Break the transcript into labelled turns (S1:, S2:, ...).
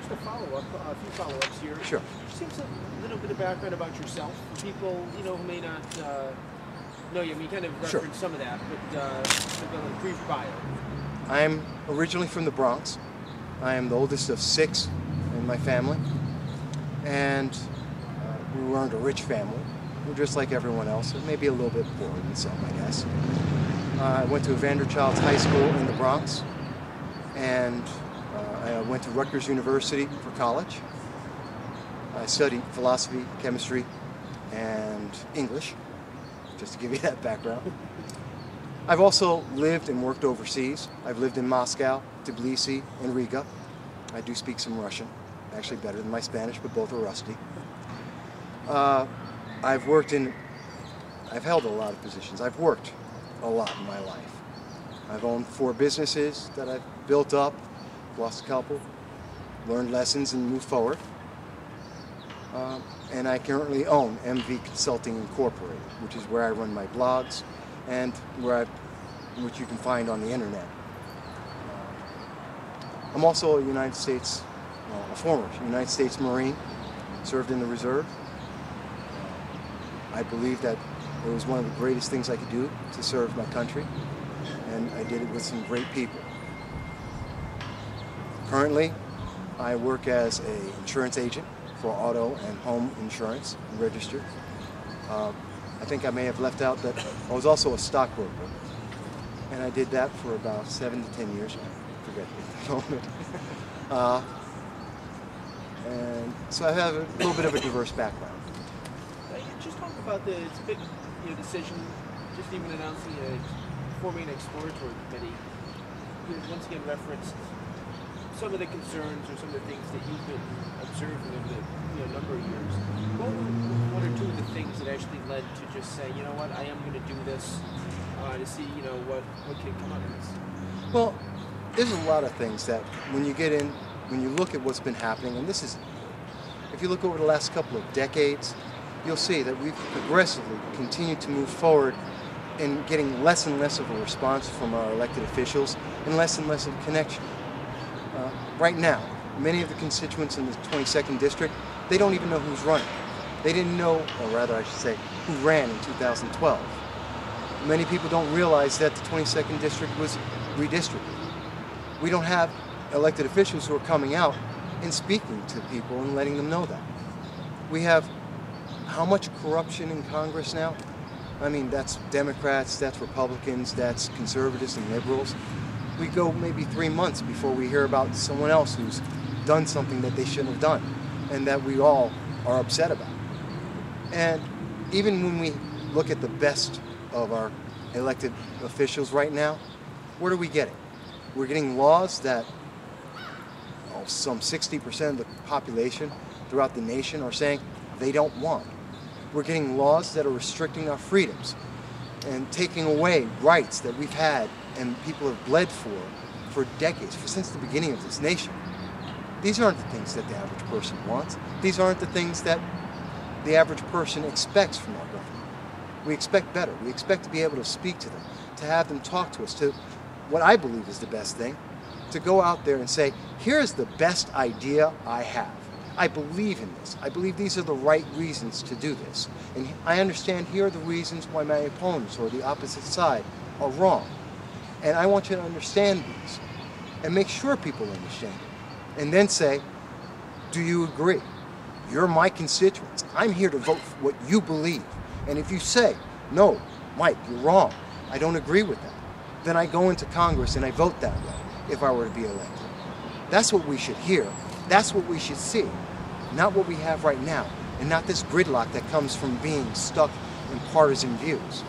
S1: just a follow-up, a few follow-ups here.
S2: Sure.
S1: Seems a little bit of background about yourself for people, you know, who may not know you. I mean, you kind of referenced some of that, but a brief bio.
S2: I'm originally from the Bronx. I am the oldest of 6 in my family, and we weren't a rich family. We're just like everyone else, maybe a little bit poorer than some, I guess. I went to Vanderchild's High School in the Bronx, and I went to Rutgers University for college. I studied philosophy, chemistry, and English, just to give you that background. I've also lived and worked overseas. I've lived in Moscow, Tbilisi, and Riga. I do speak some Russian, actually better than my Spanish, but both are rusty. I've held a lot of positions. I've worked a lot in my life. I've owned 4 businesses that I've built up, lost a couple, learned lessons and moved forward. And I currently own MV Consulting Incorporated, which is where I run my blogs and which you can find on the internet. I'm also a former United States Marine, served in the Reserve. I believe that it was one of the greatest things I could do to serve my country, and I did it with some great people. Currently, I work as an insurance agent for auto and home insurance, registered. I think I may have left out that I was also a stockbroker, and I did that for about 7 to 10 years. I forget at the moment. And so I have a little bit of a diverse background.
S1: Just talk about it's a big decision, just even announcing forming an exploratory committee. You once again referenced some of the concerns or some of the things that you've been observing over the number of years. What were 1 or 2 of the things that actually led to just say, you know what, I am going to do this to see what can come out of this?
S2: Well, there's a lot of things that when you look at what's been happening, and if you look over the last couple of decades, you'll see that we've progressively continued to move forward in getting less and less of a response from our elected officials and less of a connection. Right now, many of the constituents in the 22nd District, they don't even know who's running. They didn't know, or rather I should say, who ran in 2012. Many people don't realize that the 22nd District was redistricted. We don't have elected officials who are coming out and speaking to people and letting them know that. We have how much corruption in Congress now? I mean, that's Democrats, that's Republicans, that's conservatives and liberals. We go maybe 3 months before we hear about someone else who's done something that they shouldn't have done and that we all are upset about. And even when we look at the best of our elected officials right now, what are we getting? We're getting laws that some 60% of the population throughout the nation are saying they don't want. We're getting laws that are restricting our freedoms and taking away rights that we've had and people have bled for decades, since the beginning of this nation. These aren't the things that the average person wants. These aren't the things that the average person expects from our government. We expect better. We expect to be able to speak to them, to have them talk to us, to what I believe is the best thing, to go out there and say, here's the best idea I have. I believe in this. I believe these are the right reasons to do this. And I understand here are the reasons why my opponents or the opposite side are wrong. And I want you to understand these and make sure people understand it. And then say, do you agree? You're my constituents. I'm here to vote for what you believe. And if you say, no, Mike, you're wrong, I don't agree with that, then I go into Congress and I vote that way if I were to be elected. That's what we should hear. That's what we should see. Not what we have right now, and not this gridlock that comes from being stuck in partisan views.